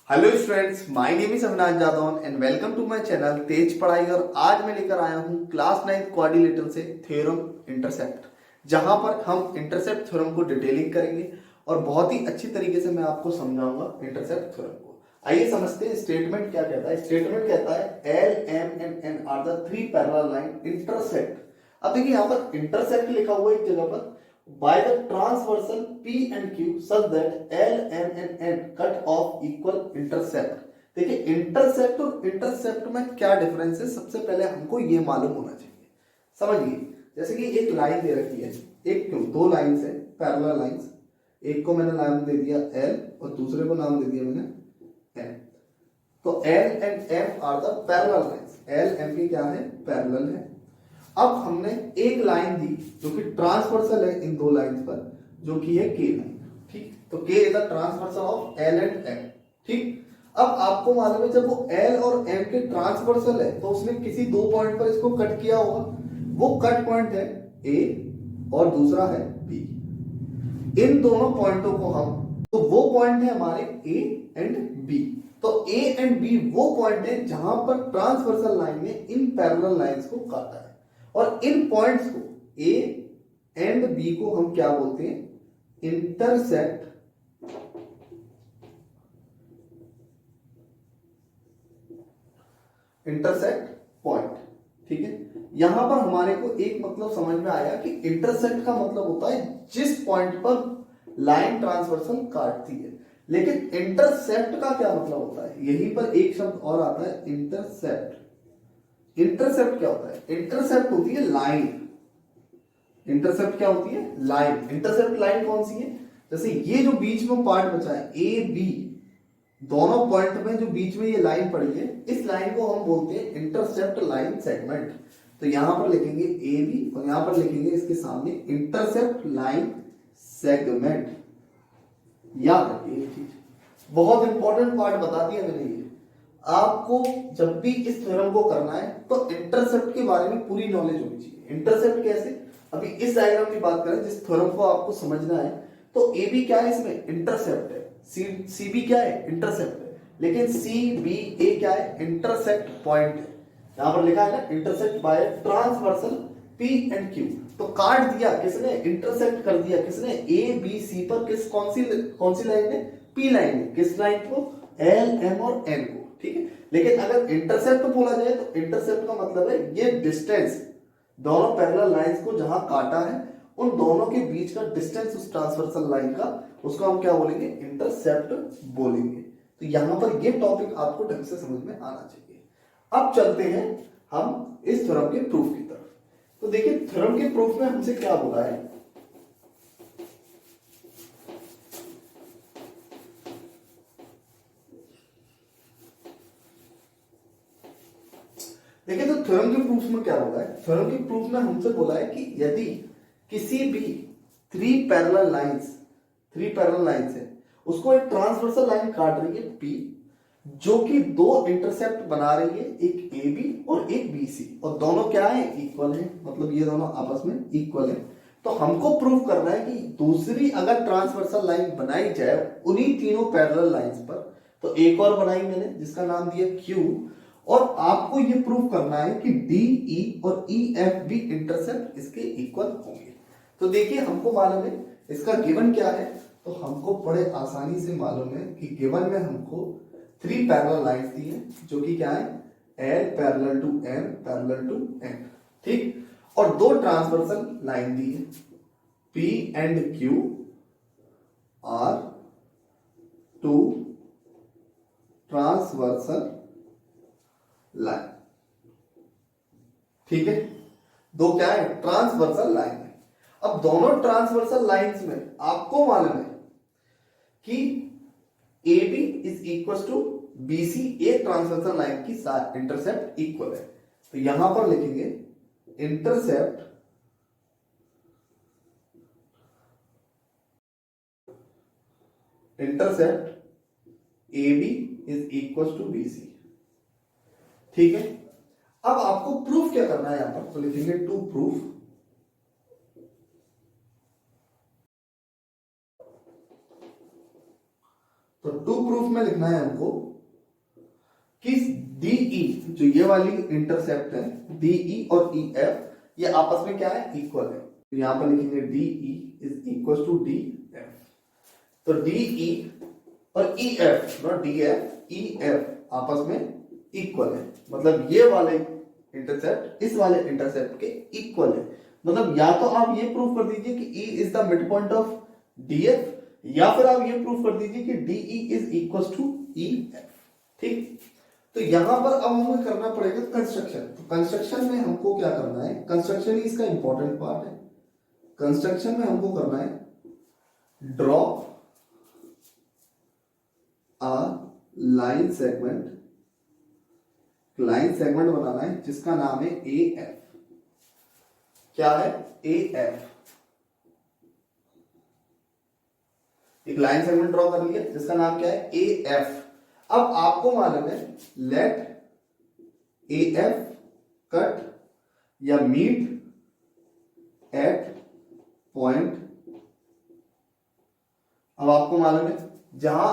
Hello students, my name is Avinash Jadaun and welcome to my channel Tez Padhai. और आज मैं लेकर आया हूं क्लास 9 कोऑर्डिनेटर से थ्योरम इंटरसेप्ट, जहां पर हम इंटरसेप्ट थ्योरम को डिटेलिंग करेंगे और बहुत ही अच्छी तरीके से मैं आपको समझाऊंगा इंटरसेप्ट थ्योरम को। आइए समझते हैं स्टेटमेंट क्या कहता है। स्टेटमेंट कहता है L M and N are the three parallel line intersect. अब देखिए यहाँ पर इंटरसेक्ट लिखा हुआ है एक जगह पर by the transversal P and Q such that L, M and N cut off equal intercept। देखिए इंटरसेप्ट और इंटरसेप्ट में क्या डिफरेंस है, सबसे पहले हमको ये मालूम होना चाहिए। समझिए, जैसे कि एक लाइन दे रखी है, एक क्यों दो लाइंस है पैरेलल लाइंस। एक को मैंने नाम दे दिया L और दूसरे को नाम दे दिया मैंने M। तो L and M are the parallel lines. L M की क्या है, पैरेलल है। अब हमने एक लाइन दी जो कि ट्रांसवर्सल है इन दो लाइंस पर, जो कि है के लाइन। ठीक, तो K is the transversal of L and M. ठीक, अब आपको मालूम है जब वो एल और एम के ट्रांसवर्सल है तो उसने किसी दो पॉइंट पर इसको कट किया होगा। वो कट पॉइंट है ए और दूसरा है बी। इन दोनों पॉइंटों को हम, तो वो पॉइंट है हमारे ए एंड बी। तो ए एंड बी वो पॉइंट है जहां पर ट्रांसवर्सल लाइन ने इन पैरेलल लाइंस को काटा है। और इन पॉइंट्स को ए एंड बी को हम क्या बोलते हैं, इंटरसेक्ट पॉइंट। ठीक है, यहां पर हमारे को एक मतलब समझ में आया कि इंटरसेक्ट का मतलब होता है जिस पॉइंट पर लाइन ट्रांसवर्सल काटती है। लेकिन इंटरसेप्ट का क्या मतलब होता है, यहीं पर एक शब्द और आता है इंटरसेप्ट। इंटरसेप्ट क्या होता है, इंटरसेप्ट होती है लाइन। इंटरसेप्ट क्या होती है, लाइन। इंटरसेप्ट लाइन कौन सी है, जैसे ये जो बीच में पार्ट बचा है ए बी, दोनों पॉइंट में जो बीच में ये लाइन पड़ी है, इस लाइन को हम बोलते हैं इंटरसेप्ट लाइन सेगमेंट। तो यहां पर लिखेंगे ए बी और यहां पर लिखेंगे इसके सामने इंटरसेप्ट लाइन सेगमेंट। याद रखिए ये चीज, बहुत इंपॉर्टेंट पार्ट बता दिया मैंने ये। आपको जब भी इस थ्योरम को करना है तो इंटरसेप्ट के बारे में पूरी नॉलेज होनी चाहिए। इंटरसेप्ट कैसे, अभी इस डायग्राम की बात करें जिस थ्योरम को आपको समझना है, तो ए बी क्या है, इसमें इंटरसेप्ट है। सी बी क्या है, इंटरसेप्ट है। लेकिन सी बी ए क्या है, इंटरसेक्ट पॉइंट है। यहां पर लिखा है ना intersect by transversal P and Q. तो काट दिया किसने, इंटरसेक्ट कर दिया किसने, ए बी सी पर। कौन सी लाइन ने, पी लाइन ने। किस लाइन को, एल एम और एन को। ठीक है, लेकिन अगर इंटरसेप्ट बोला जाए तो इंटरसेप्ट का मतलब है ये डिस्टेंस, दोनों पैरेलल लाइंस को जहां काटा है उन दोनों के बीच का डिस्टेंस उस ट्रांसवर्सल लाइन का, उसको हम क्या बोलेंगे, इंटरसेप्ट बोलेंगे। तो यहां पर ये टॉपिक आपको ढंग से समझ में आना चाहिए। अब चलते हैं हम इस थ्योरम के प्रूफ की तरफ। तो देखिए थ्योरम के प्रूफ में हमसे क्या बोला है, देखिए तो थ्योरम के प्रूफ में क्या बोला है। थ्योरम के प्रूफ में हमसे बोला है कि यदि किसी भी थ्री पैरेलल लाइंस है, उसको एक ट्रांसवर्सल लाइन काट रही है पी, जो कि दो इंटरसेप्ट बना रही है, एक ए बी और एक बी सी, और दोनों क्या है, इक्वल है। मतलब ये दोनों आपस में इक्वल है। तो हमको प्रूव करना है कि दूसरी अगर ट्रांसवर्सल लाइन बनाई जाए उन्हीं तीनों पैरेलल लाइंस पर, तो एक और बनाई मैंने जिसका नाम दिया क्यू, और आपको ये प्रूव करना है कि डी ई और ई एफ भी इंटरसेप्ट इसके इक्वल होंगे। तो देखिए हमको मालूम है इसका गिवन क्या है, तो हमको बड़े आसानी से मालूम है कि गिवन में हमको थ्री पैरेलल लाइंस दी है, जो कि क्या है, L parallel to M parallel to N. ठीक, और दो ट्रांसवर्सल लाइन दी है, P and Q are two transversal line. ठीक है, दो क्या है, ट्रांसवर्सल लाइन है। अब दोनों ट्रांसवर्सल लाइंस में आपको मालूम है कि A B is equal to B C, a transversal line की इंटरसेप्ट इक्वल है। तो यहां पर लिखेंगे intercept A B is equal to B C. ठीक है, अब आपको प्रूफ क्या करना है, यहां पर तो लिखेंगे टू प्रूफ तो टू प्रूफ में लिखना है हमको कि DE जो ये वाली इंटरसेप्ट है, DE और EF ये आपस में क्या है, इक्वल है। तो यहां पर लिखेंगे DE is equal to DF। तो DE और EF नॉट DF, EF आपस में इक्वल है, मतलब ये वाले इंटरसेप्ट इस वाले इंटरसेप्ट के इक्वल है। मतलब या तो आप ये प्रूफ कर दीजिए कि E is the mid point of DF, या फिर आप ये प्रूफ कर दीजिए कि DE is equal to EF। ठीक, तो यहां पर अब हमें करना पड़ेगा कंस्ट्रक्शन। तो कंस्ट्रक्शन में हमको क्या करना है, कंस्ट्रक्शन ही इसका इंपॉर्टेंट पार्ट है। कंस्ट्रक्शन में हमको करना है draw a line segment, line segment बनाना है जिसका नाम है AF। क्या है, AF। एक लाइन सेगमेंट ड्रॉ कर लिया जिसका नाम क्या है, AF। अब आपको मालूम है लेट AF कट या मीट एट पॉइंट। अब आपको मालूम है जहां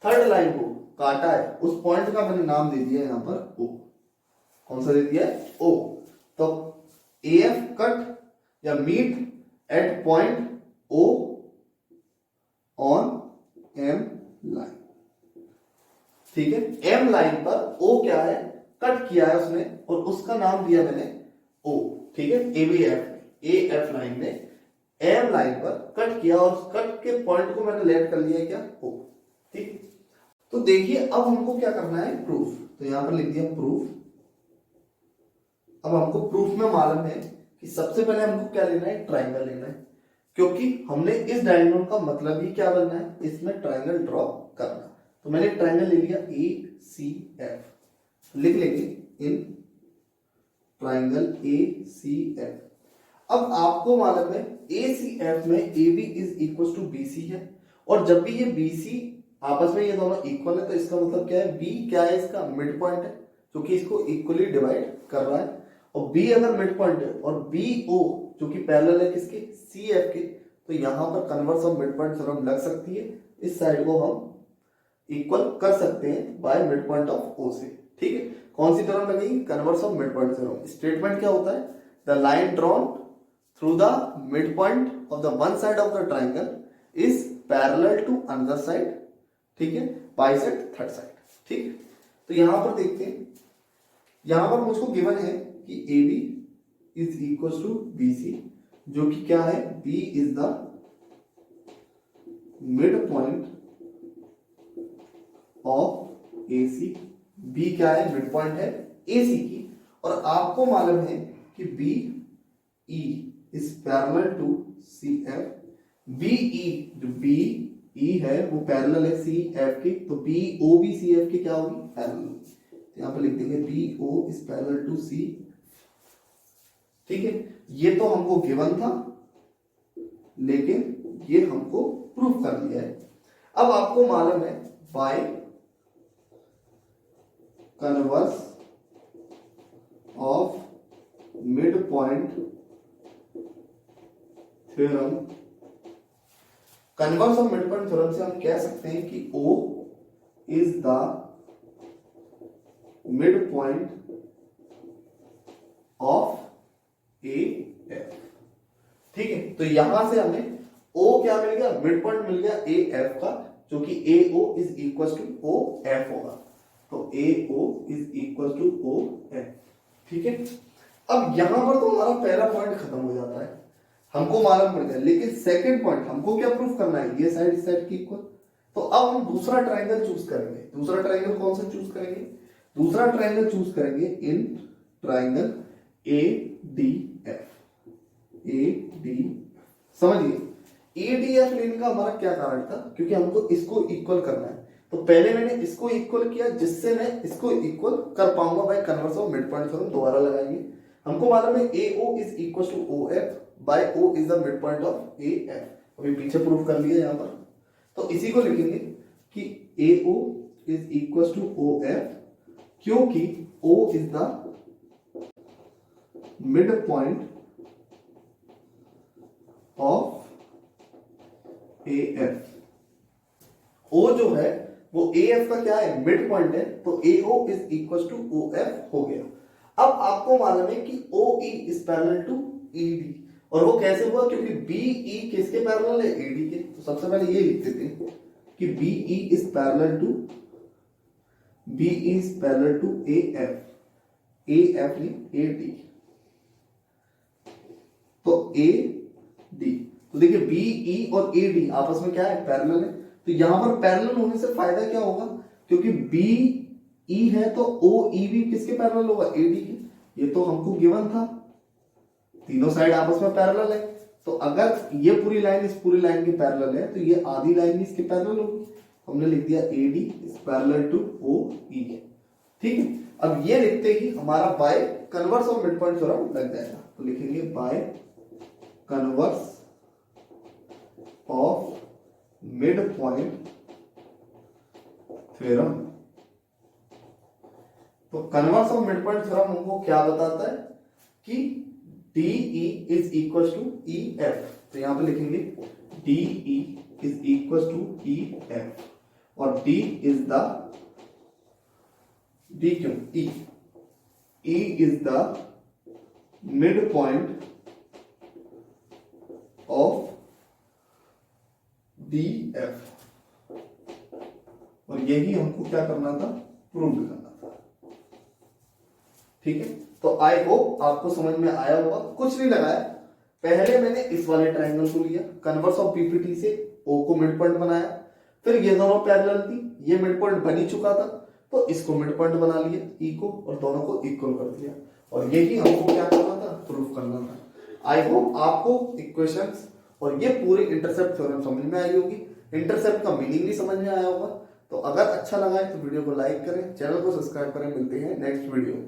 थर्ड लाइन को काटा है उस पॉइंट का मैंने नाम दे दिया यहां पर O। कौन सा दे दिया है, O। तो AF कट या meet at point O on M line. ठीक है, M लाइन पर O क्या है, कट किया है उसने और उसका नाम दिया मैंने O। ठीक है, AF लाइन ने M लाइन पर कट किया और उस कट के पॉइंट को मैंने लेट कर लिया क्या, O। ठीक, तो देखिए अब हमको क्या करना है, प्रूफ। तो यहां पर लिख दिया प्रूफ। अब हमको प्रूफ में मालूम है कि सबसे पहले हमको क्या लेना है, ट्राइंगल लेना है, क्योंकि हमने इस डायग्राम का मतलब ही क्या बनना है, इसमें ट्राइंगल ड्रॉ करना। तो मैंने ट्राइंगल ले लिया ACF, लिख लेंगे इन ट्राइंगल ACF। अब आपको मालूम है ACF में AB is equal to BC है, और जब भी ये BC आपस में ये दोनों इक्वल है तो इसका मतलब क्या है, B क्या है, इसका मिड पॉइंट है जो कि इसको इक्वली डिवाइड कर रहा है। और B अगर मिड पॉइंट है और BO जो कि पैरेलल है किसके, CF के, तो यहां पर converse of mid point theorem लग सकती है। इस साइड को हम इक्वल कर सकते हैं by mid point of O से। ठीक है, कौन सी थ्योरम लगेगी, converse of mid point theorem. Statement क्या होता है, the line drawn through the mid point of the one side of the triangle is parallel to another side. ठीक है, बाइसेक्ट थर्ड साइड। ठीक है, तो यहां पर देखते हैं, यहां पर मुझको गिवन है कि AB is equal to BC, जो कि क्या है, B is the mid point of AC। B क्या है, मिड पॉइंट है AC की, और आपको मालूम है कि BE is parallel to CF। BE जो BE है वो पैरेलल है CF के, तो BO भी CF के क्या होगी, पैरेलल। यहां पर लिख देंगे BO is parallel to C। ठीक है, ये तो हमको गिवन था लेकिन ये हमको प्रूफ कर दिया है। अब आपको मालूम है bye converse of mid point theorem, converse of mid point theorem से हम कह सकते हैं कि O is the mid point of AF। ठीक है, तो यहां से हमें O क्या मिल गया, मिड पॉइंट मिल गया AF का, जो कि AO is equal to OF होगा। तो AO is equal to OF। ठीक है, अब यहां पर तो हमारा पहला पॉइंट खत्म हो जाता है, हमको मालूम पड़ गया। लेकिन सेकंड पॉइंट हमको क्या प्रूफ करना है, ये साइड इस साइड की इक्वल। तो अब हम दूसरा ट्राइंगल चूज करेंगे। दूसरा ट्राइंगल कौन सा चूज करेंगे, दूसरा ट्राइंगल चूज करेंगे इन ट्राइंगल ADF। समझिए, ADF लेने का हमारा क्या कारण था, क्योंकि हमको इसको इक्वल करना है। तो पहले मैंने इसको इक्वल किया जिससे मैं इसको इक्वल कर पाऊंगा by converse of mid point theorem. दोबारा लगाएंगे, हमको मालूम है AO is equal to OF by O is the mid point of AF। अभी पीछे प्रूफ कर लिया यहां पर, तो इसी को लिखेंगे कि AO is equal to OF, क्योंकि O is the mid point of AF। O जो है वो ए एफ का क्या है, मिड पॉइंट है, तो A O is equal to O F हो गया। अब आपको मालूम है कि O E is parallel to E D, और वो कैसे हुआ, क्योंकि बी ई किसके पैरेलल है, ए डी के। तो सबसे पहले ये लिखते थे कि B E is parallel to, B is parallel to A F, A F नहीं ए डी, तो ए डी। तो देखिए बी ई और ए डी आपस में क्या है, पैरेलल है। तो यहां पर पैरेलल होने से फायदा क्या होगा, क्योंकि बी ई है तो ओ ई भी किसके पैरेलल होगा, ए डी के। ये तो हमको गिवन था, तीनों साइड आपस में पैरेलल है। तो अगर ये पूरी लाइन इस पूरी लाइन के पैरेलल है तो ये आधी लाइन भी इसके पैरेलल होगी। हमने लिख दिया A D is parallel to O E. ठीक है, अब ये लिखते ही हमारा by converse of mid point theorem लग जाएगा। तो लिखेंगे by converse of mid point theorem. तो converse of mid point theorem हमको क्या बताता है कि D E is equal to E F. तो यहां पे लिखेंगे D E is equal to E F, और डी इज द, डी क्यों, E is the mid point of D F. और यही हमको क्या करना था, प्रूव करना था। ठीक है, तो आई होप आपको समझ में आया होगा। कुछ नहीं लगाया, पहले मैंने इस वाले ट्रायंगल को लिया, कन्वर्स ऑफ पीपीटी से ओ को मिड पॉइंट बनाया, फिर ये दोनों पैरेलल थी, ये मिड पॉइंट बन ही चुका था तो इसको मिड पॉइंट बना लिया ई को, और दोनों को इक्वल कर दिया। और यही हमको क्या करना था, प्रूफ करना था। आई होप आपको इक्वेशंस और ये पूरी इंटरसेप्ट थ्योरम समझ में आई होगी, इंटरसेप्ट का मीनिंग भी समझ में आया होगा। तो अगर अच्छा लगा है तो वीडियो को लाइक करें, चैनल को सब्सक्राइब करें। मिलते हैं नेक्स्ट वीडियो।